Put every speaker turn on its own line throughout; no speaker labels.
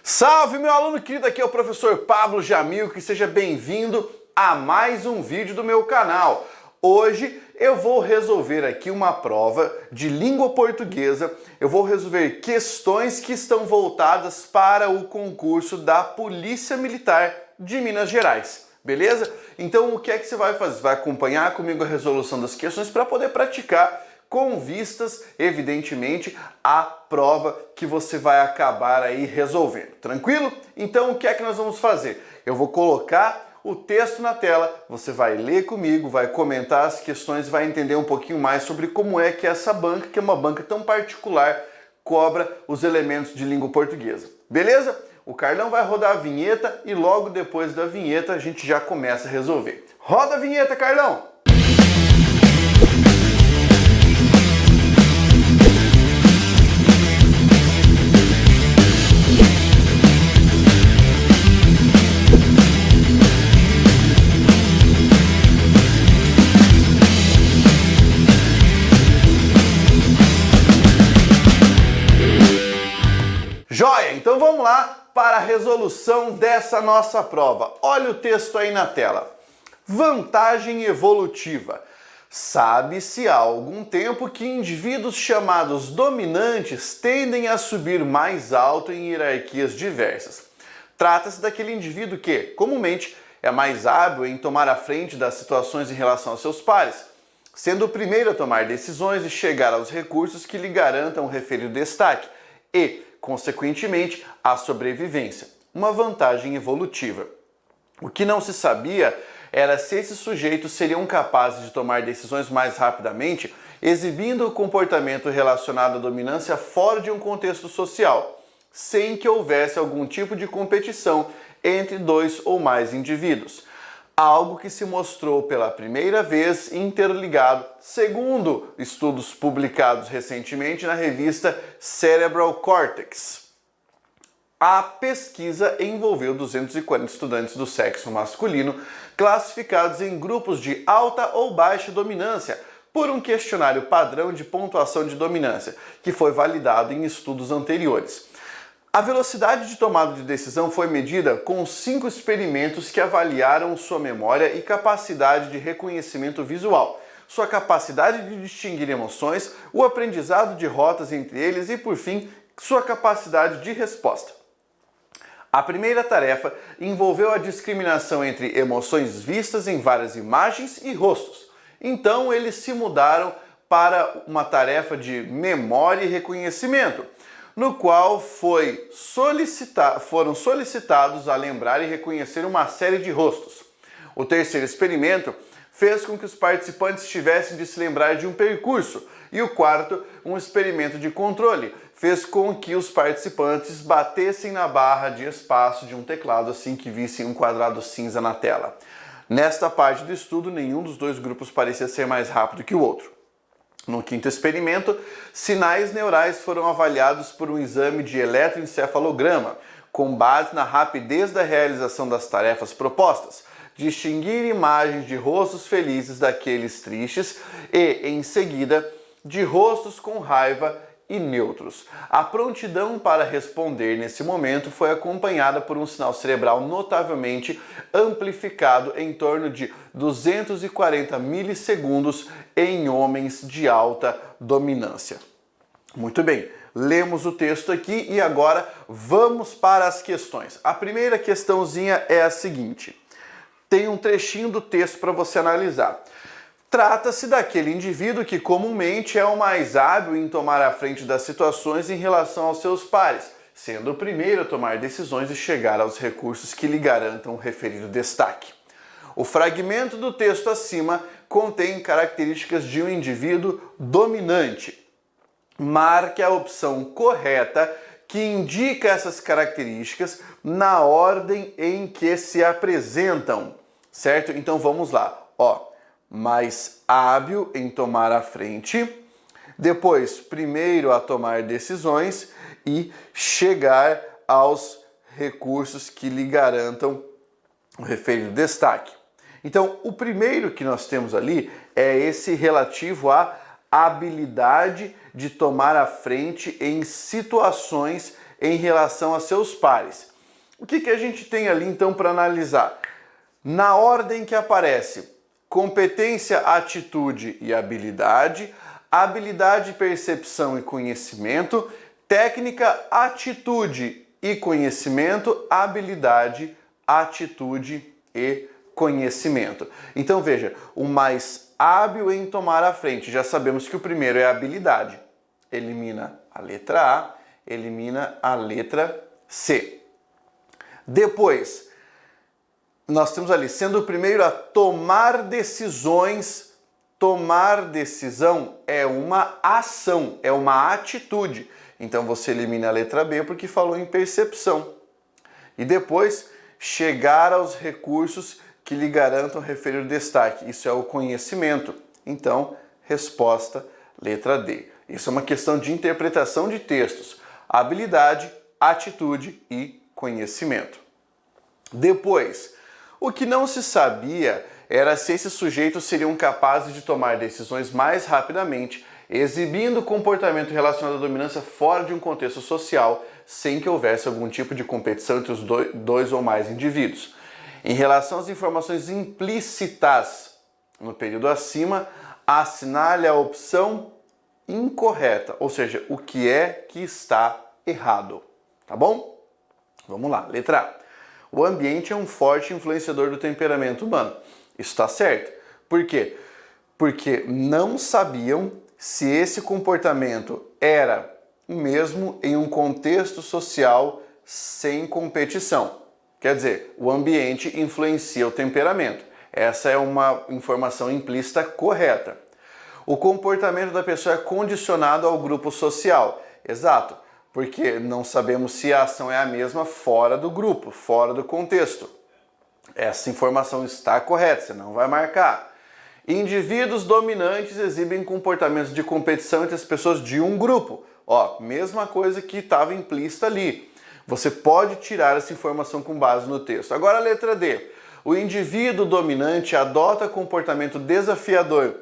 Salve, meu aluno querido, aqui é o professor Pablo Jamil, que seja bem-vindo a mais um vídeo do meu canal. Hoje eu vou resolver aqui uma prova de língua portuguesa, eu vou resolver questões que estão voltadas para o concurso da Polícia Militar de Minas Gerais, beleza? Então o que é que você vai fazer? Vai acompanhar comigo a resolução das questões para poder praticar com vistas, evidentemente, à prova que você vai acabar aí resolvendo. Tranquilo? Então, o que é que nós vamos fazer? Eu vou colocar o texto na tela, você vai ler comigo, vai comentar as questões, vai entender um pouquinho mais sobre como é que essa banca, que é uma banca tão particular, cobra os elementos de língua portuguesa. Beleza? O Carlão vai rodar a vinheta e logo depois da vinheta a gente já começa a resolver. Roda a vinheta, Carlão! Joia! Então vamos lá para a resolução dessa nossa prova. Olha o texto aí na tela. Vantagem evolutiva. Sabe-se há algum tempo que indivíduos chamados dominantes tendem a subir mais alto em hierarquias diversas. Trata-se daquele indivíduo que, comumente, é mais hábil em tomar a frente das situações em relação aos seus pares, sendo o primeiro a tomar decisões e chegar aos recursos que lhe garantam o referido destaque e, consequentemente, a sobrevivência, uma vantagem evolutiva. O que não se sabia era se esses sujeitos seriam capazes de tomar decisões mais rapidamente, exibindo o comportamento relacionado à dominância fora de um contexto social, sem que houvesse algum tipo de competição entre dois ou mais indivíduos. Algo que se mostrou pela primeira vez interligado, segundo estudos publicados recentemente na revista Cerebral Cortex. A pesquisa envolveu 240 estudantes do sexo masculino, classificados em grupos de alta ou baixa dominância, por um questionário padrão de pontuação de dominância, que foi validado em estudos anteriores. A velocidade de tomada de decisão foi medida com 5 experimentos que avaliaram sua memória e capacidade de reconhecimento visual, sua capacidade de distinguir emoções, o aprendizado de rotas entre eles e, por fim, sua capacidade de resposta. A primeira tarefa envolveu a discriminação entre emoções vistas em várias imagens e rostos. Então, eles se mudaram para uma tarefa de memória e reconhecimento, no qual foram solicitados a lembrar e reconhecer uma série de rostos. O terceiro experimento fez com que os participantes tivessem de se lembrar de um percurso, e o quarto, um experimento de controle, fez com que os participantes batessem na barra de espaço de um teclado assim que vissem um quadrado cinza na tela. Nesta parte do estudo, nenhum dos dois grupos parecia ser mais rápido que o outro. No quinto experimento, sinais neurais foram avaliados por um exame de eletroencefalograma, com base na rapidez da realização das tarefas propostas, distinguir imagens de rostos felizes daqueles tristes e, em seguida, de rostos com raiva e neutros. A prontidão para responder nesse momento foi acompanhada por um sinal cerebral notavelmente amplificado em torno de 240 milissegundos em homens de alta dominância. Muito bem, lemos o texto aqui e agora vamos para as questões. A primeira questãozinha é a seguinte: tem um trechinho do texto para você analisar. Trata-se daquele indivíduo que comumente é o mais hábil em tomar a frente das situações em relação aos seus pares, sendo o primeiro a tomar decisões e chegar aos recursos que lhe garantam o referido destaque. O fragmento do texto acima contém características de um indivíduo dominante. Marque a opção correta que indica essas características na ordem em que se apresentam, certo? Então vamos lá, mais hábil em tomar a frente, depois primeiro a tomar decisões e chegar aos recursos que lhe garantam o referido destaque. Então, o primeiro que nós temos ali é esse relativo à habilidade de tomar a frente em situações em relação a seus pares. O que a gente tem ali então para analisar? Na ordem que aparece competência, atitude e habilidade, habilidade, percepção e conhecimento, técnica, atitude e conhecimento, habilidade, atitude e conhecimento. Então veja, o mais hábil em tomar a frente, já sabemos que o primeiro é a habilidade. Elimina a letra A, elimina a letra C. Depois, nós temos ali, sendo o primeiro a tomar decisões. Tomar decisão é uma ação, é uma atitude. Então você elimina a letra B porque falou em percepção. E depois, chegar aos recursos que lhe garantam referir o destaque. Isso é o conhecimento. Então, resposta letra D. Isso é uma questão de interpretação de textos. Habilidade, atitude e conhecimento. Depois, o que não se sabia era se esses sujeitos seriam capazes de tomar decisões mais rapidamente, exibindo comportamento relacionado à dominância fora de um contexto social, sem que houvesse algum tipo de competição entre os dois ou mais indivíduos. Em relação às informações implícitas no período acima, assinale a opção incorreta, ou seja, o que é que está errado, tá bom? Vamos lá, letra A. O ambiente é um forte influenciador do temperamento humano. Isso está certo. Por quê? Porque não sabiam se esse comportamento era o mesmo em um contexto social sem competição. Quer dizer, o ambiente influencia o temperamento. Essa é uma informação implícita correta. O comportamento da pessoa é condicionado ao grupo social. Exato, porque não sabemos se a ação é a mesma fora do grupo, fora do contexto. Essa informação está correta, você não vai marcar. Indivíduos dominantes exibem comportamentos de competição entre as pessoas de um grupo. Ó, mesma coisa que estava implícita ali. Você pode tirar essa informação com base no texto. Agora a letra D. O indivíduo dominante adota comportamento desafiador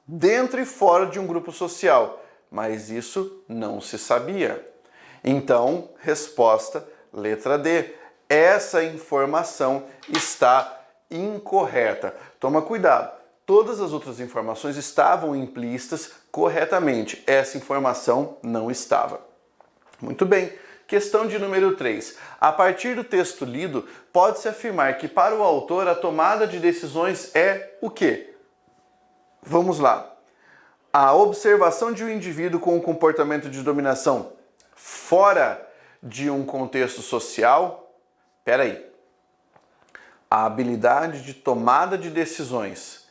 dentro e fora de um grupo social, mas isso não se sabia. Então, resposta letra D. Essa informação está incorreta. Toma cuidado. Todas as outras informações estavam implícitas corretamente. Essa informação não estava. Muito bem. Questão de número 3. A partir do texto lido, pode-se afirmar que para o autor a tomada de decisões é o quê? Vamos lá. A observação de um indivíduo com um comportamento de dominação fora de um contexto social. Espera aí. A habilidade de tomada de decisões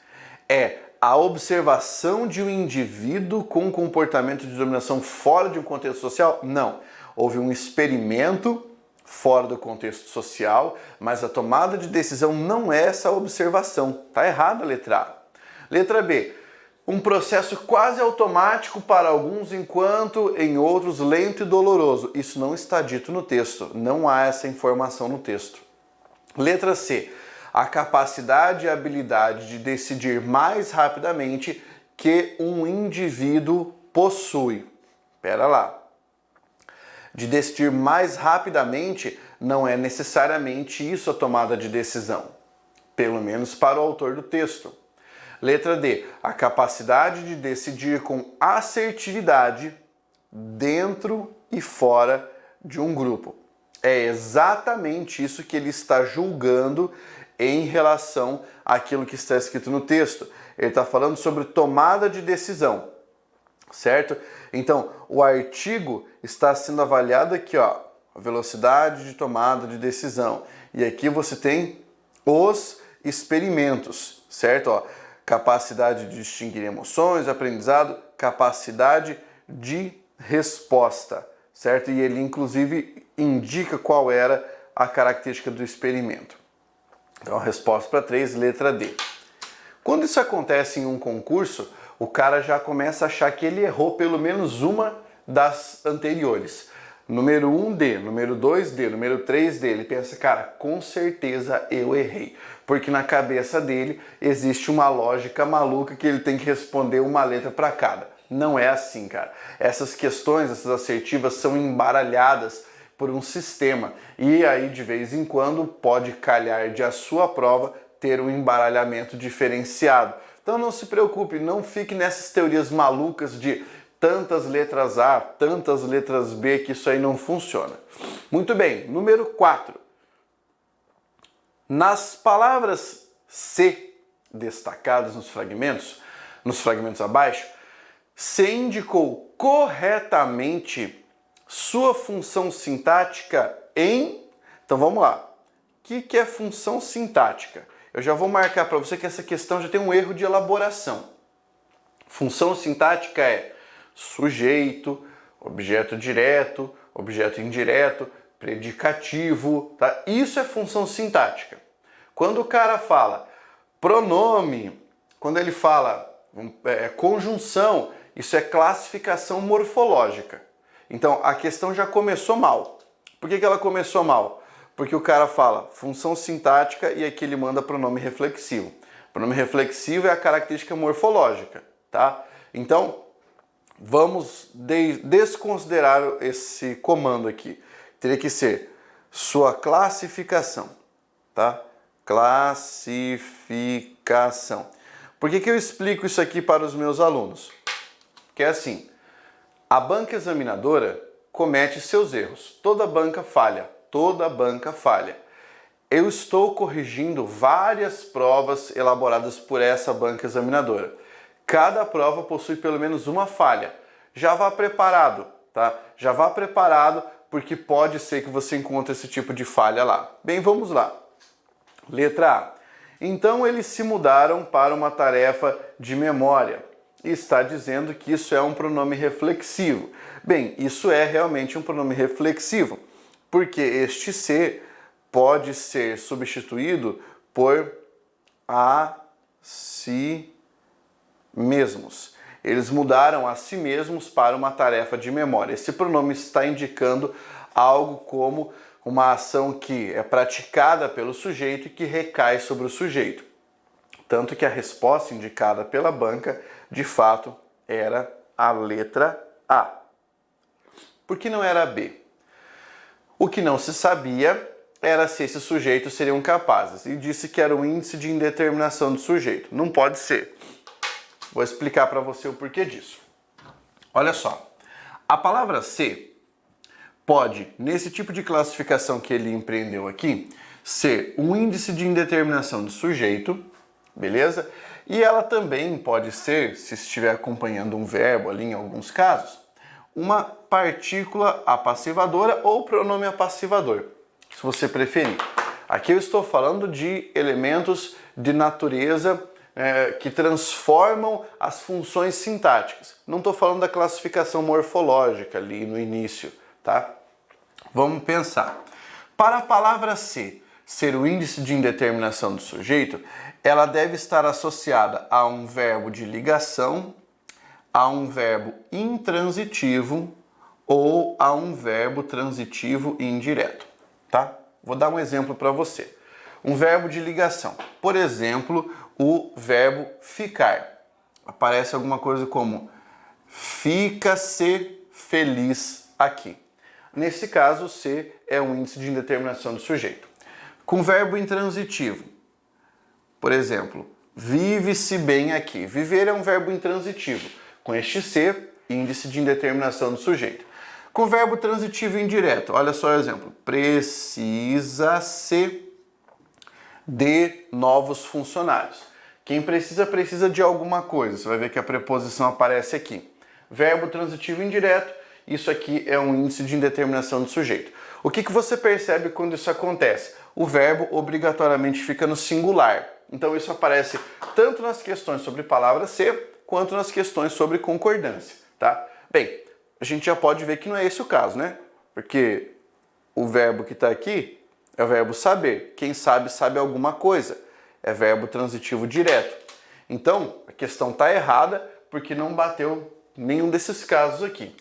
é a observação de um indivíduo com um comportamento de dominação fora de um contexto social? Não. Houve um experimento fora do contexto social, mas a tomada de decisão não é essa observação. Está errada a letra A. Letra B. Um processo quase automático para alguns, enquanto em outros lento e doloroso. Isso não está dito no texto. Não há essa informação no texto. Letra C. A capacidade e habilidade de decidir mais rapidamente que um indivíduo possui. Espera lá. De decidir mais rapidamente não é necessariamente isso a tomada de decisão, pelo menos para o autor do texto. Letra D. A capacidade de decidir com assertividade dentro e fora de um grupo. É exatamente isso que ele está julgando em relação àquilo que está escrito no texto. Ele está falando sobre tomada de decisão, certo? Então, o artigo está sendo avaliado aqui, ó, a velocidade de tomada de decisão. E aqui você tem os experimentos, certo? Ó, capacidade de distinguir emoções, aprendizado, capacidade de resposta, certo? E ele, inclusive, indica qual era a característica do experimento. Então, a resposta para 3, letra D. Quando isso acontece em um concurso, o cara já começa a achar que ele errou pelo menos uma das anteriores. Número 1, D. Número 2, D. Número 3, D. Ele pensa, cara, com certeza eu errei. Porque na cabeça dele existe uma lógica maluca que ele tem que responder uma letra para cada. Não é assim, cara. Essas questões, essas assertivas, são embaralhadas por um sistema. E aí, de vez em quando, pode calhar de a sua prova ter um embaralhamento diferenciado. Então não se preocupe, não fique nessas teorias malucas de tantas letras A, tantas letras B, que isso aí não funciona. Muito bem, número 4. Nas palavras C destacadas nos fragmentos abaixo, C indicou corretamente sua função sintática em... Então vamos lá. O que é função sintática? Eu já vou marcar para você que essa questão já tem um erro de elaboração. Função sintática é sujeito, objeto direto, objeto indireto, predicativo, tá? Isso é função sintática. Quando o cara fala pronome, quando ele fala conjunção, isso é classificação morfológica. Então a questão já começou mal. Por que ela começou mal? Porque o cara fala função sintática e aqui ele manda pronome reflexivo. Pronome reflexivo é a característica morfológica, tá? Então, vamos desconsiderar esse comando aqui. Teria que ser sua classificação, tá? Classificação. Por que eu explico isso aqui para os meus alunos? Porque é assim, a banca examinadora comete seus erros. Toda banca falha. Toda banca falha. Eu estou corrigindo várias provas elaboradas por essa banca examinadora. Cada prova possui pelo menos uma falha. Já vá preparado, tá? Já vá preparado, porque pode ser que você encontre esse tipo de falha lá. Bem, vamos lá. Letra A. Então eles se mudaram para uma tarefa de memória. E está dizendo que isso é um pronome reflexivo. Bem, isso é realmente um pronome reflexivo, porque este se pode ser substituído por a si mesmos. Eles mudaram a si mesmos para uma tarefa de memória. Esse pronome está indicando algo como uma ação que é praticada pelo sujeito e que recai sobre o sujeito. Tanto que a resposta indicada pela banca, de fato, era a letra A. Por que não era a B? O que não se sabia era se esses sujeitos seriam capazes, e disse que era o índice de indeterminação do sujeito. Não pode ser. Vou explicar para você o porquê disso. Olha só, a palavra ser pode, nesse tipo de classificação que ele empreendeu aqui, ser um índice de indeterminação do sujeito, beleza? E ela também pode ser, se estiver acompanhando um verbo ali em alguns casos, uma partícula apassivadora ou pronome apassivador, se você preferir. Aqui eu estou falando de elementos de natureza que transformam as funções sintáticas. Não estou falando da classificação morfológica ali no início, tá? Vamos pensar. Para a palavra ser o índice de indeterminação do sujeito, ela deve estar associada a um verbo de ligação, a um verbo intransitivo ou a um verbo transitivo e indireto, tá? Vou dar um exemplo para você. Um verbo de ligação. Por exemplo, o verbo ficar. Aparece alguma coisa como fica-se feliz aqui. Nesse caso, se é um índice de indeterminação do sujeito. Com verbo intransitivo. Por exemplo, vive-se bem aqui. Viver é um verbo intransitivo. Com este se, índice de indeterminação do sujeito. Com verbo transitivo indireto, olha só o exemplo. Precisa-se de novos funcionários. Quem precisa de alguma coisa. Você vai ver que a preposição aparece aqui. Verbo transitivo indireto, isso aqui é um índice de indeterminação do sujeito. O que você percebe quando isso acontece? O verbo obrigatoriamente fica no singular. Então isso aparece tanto nas questões sobre palavra ser, quanto nas questões sobre concordância, tá? Bem, a gente já pode ver que não é esse o caso, né? Porque o verbo que está aqui é o verbo saber. Quem sabe, sabe alguma coisa. É verbo transitivo direto. Então, a questão está errada porque não bateu nenhum desses casos aqui.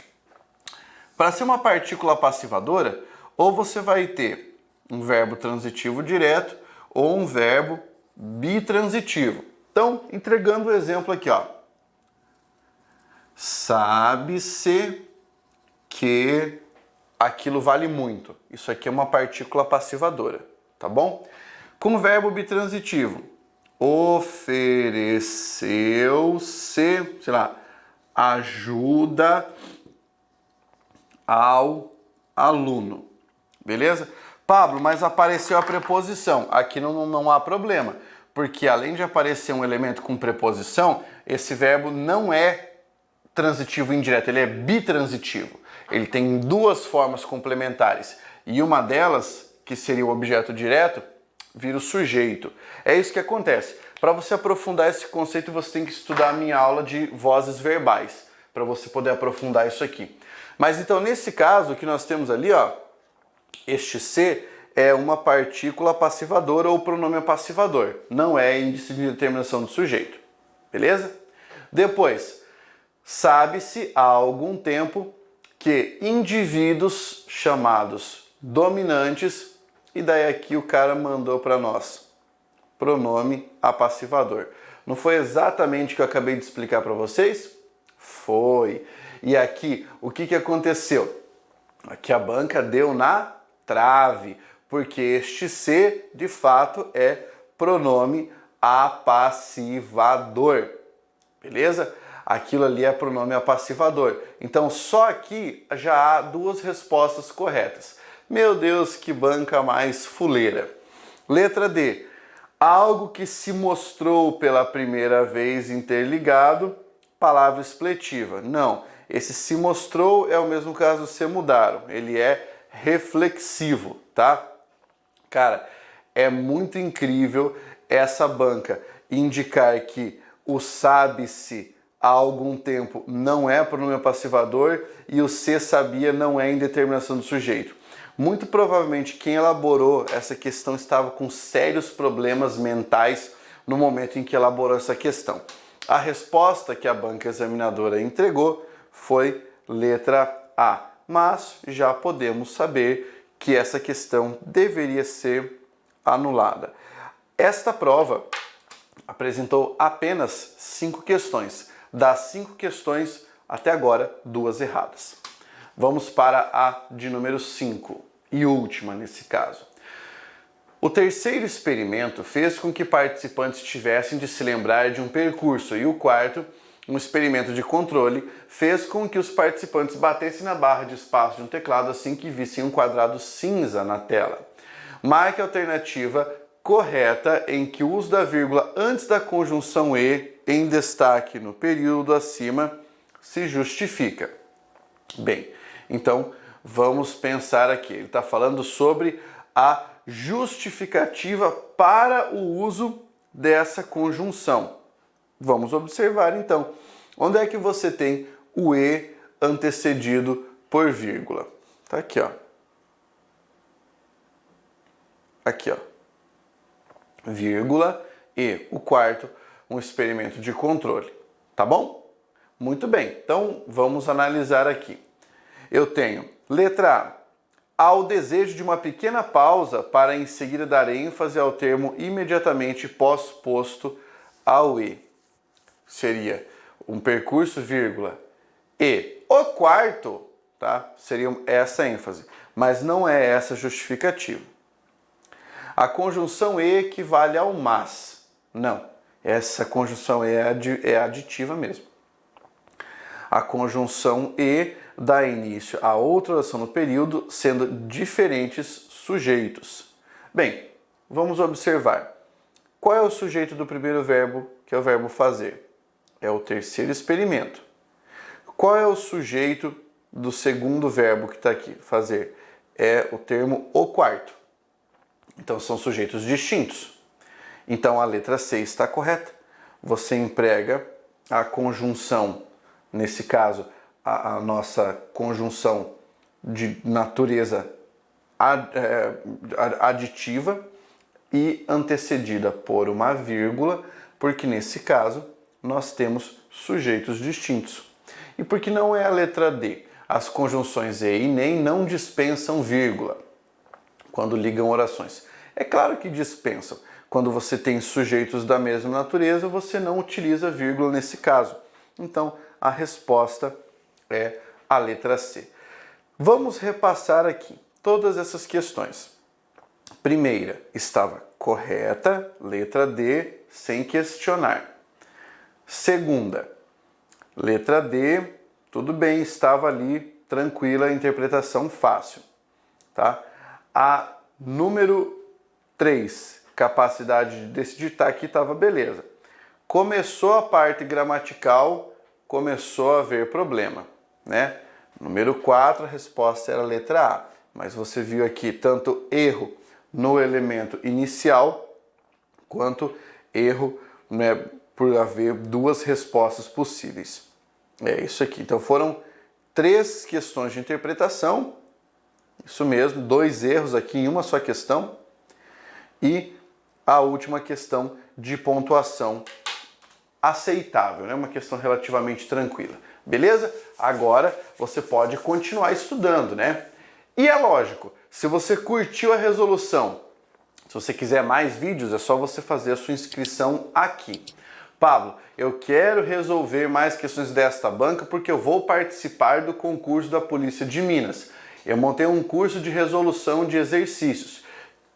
Para ser uma partícula passivadora, ou você vai ter um verbo transitivo direto ou um verbo bitransitivo. Então, entregando o exemplo aqui, ó. Sabe-se que aquilo vale muito. Isso aqui é uma partícula passivadora, tá bom? Com o verbo bitransitivo, ofereceu-se, sei lá, ajuda ao aluno. Beleza? Pablo, mas apareceu a preposição. Aqui não há problema, porque além de aparecer um elemento com preposição, esse verbo não é transitivo indireto, ele é bitransitivo. Ele tem duas formas complementares e uma delas, que seria o objeto direto, vira o sujeito. É isso que acontece. Para você aprofundar esse conceito, você tem que estudar a minha aula de vozes verbais, para você poder aprofundar isso aqui. Mas então, nesse caso, o que nós temos ali, ó, este se é uma partícula passivadora ou pronome passivador. Não é índice de determinação do sujeito. Beleza? Depois, sabe-se há algum tempo que indivíduos chamados dominantes, e daí aqui o cara mandou para nós pronome apassivador. Não foi exatamente o que eu acabei de explicar para vocês? Foi. E aqui, o que aconteceu? Aqui a banca deu na trave, porque este se, de fato, é pronome apassivador. Beleza? Aquilo ali é pronome apassivador. Então, só aqui já há duas respostas corretas. Meu Deus, que banca mais fuleira. Letra D. Algo que se mostrou pela primeira vez interligado, palavra expletiva. Não, esse se mostrou é o mesmo caso do se mudaram. Ele é reflexivo, tá? Cara, é muito incrível essa banca indicar que o sabe-se há algum tempo não é pronome passivador e o se sabia não é indeterminação do sujeito. Muito provavelmente quem elaborou essa questão estava com sérios problemas mentais no momento em que elaborou essa questão. A resposta que a banca examinadora entregou foi letra A, mas já podemos saber que essa questão deveria ser anulada. Esta prova apresentou apenas 5 questões. Das 5 questões, até agora, 2 erradas. Vamos para a de número 5 e última nesse caso. O terceiro experimento fez com que participantes tivessem de se lembrar de um percurso e o quarto, um experimento de controle, fez com que os participantes batessem na barra de espaço de um teclado assim que vissem um quadrado cinza na tela. Marque a alternativa correta em que o uso da vírgula antes da conjunção e, em destaque no período acima, se justifica. Bem, então vamos pensar aqui. Ele está falando sobre a justificativa para o uso dessa conjunção. Vamos observar então. Onde é que você tem o e antecedido por vírgula? Tá aqui, ó. Aqui, ó. Vírgula e o quarto, um experimento de controle. Tá bom? Muito bem. Então vamos analisar aqui. Eu tenho letra A. Há o desejo de uma pequena pausa para em seguida dar ênfase ao termo imediatamente pós-posto ao e. Seria um percurso, vírgula, e o quarto, tá? Seria essa ênfase, mas não é essa justificativa. A conjunção e equivale ao mas. Não, essa conjunção é aditiva mesmo. A conjunção e dá início a outra oração no período, sendo diferentes sujeitos. Bem, vamos observar. Qual é o sujeito do primeiro verbo, que é o verbo fazer? É o terceiro experimento. Qual é o sujeito do segundo verbo que está aqui, fazer? É o termo o quarto. Então são sujeitos distintos. Então a letra C está correta. Você emprega a conjunção, nesse caso, a nossa conjunção de natureza aditiva e antecedida por uma vírgula, porque nesse caso nós temos sujeitos distintos. E porque não é a letra D, as conjunções e nem não dispensam vírgula quando ligam orações. É claro que dispensam. Quando você tem sujeitos da mesma natureza, você não utiliza vírgula nesse caso. Então, a resposta é a letra C. Vamos repassar aqui todas essas questões. Primeira estava correta, letra D, sem questionar. Segunda, letra D, tudo bem, estava ali, tranquila, interpretação fácil, tá? A número 3, capacidade de decidir, tá aqui, estava beleza. Começou a parte gramatical, começou a haver problema, né? Número 4, a resposta era a letra A, mas você viu aqui tanto erro no elemento inicial, quanto erro, né, por haver duas respostas possíveis. É isso aqui. Então foram 3 questões de interpretação, isso mesmo, 2 erros aqui em uma só questão, e a última questão de pontuação aceitável, né? Uma questão relativamente tranquila. Beleza? Agora você pode continuar estudando, né? E é lógico, se você curtiu a resolução, se você quiser mais vídeos, é só você fazer a sua inscrição aqui. Pablo, eu quero resolver mais questões desta banca porque eu vou participar do concurso da Polícia de Minas. Eu montei um curso de resolução de exercícios,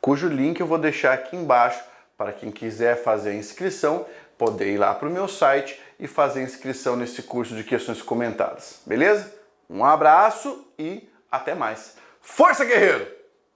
cujo link eu vou deixar aqui embaixo para quem quiser fazer a inscrição, poder ir lá para o meu site e fazer a inscrição nesse curso de questões comentadas. Beleza? Um abraço e até mais. Força, guerreiro!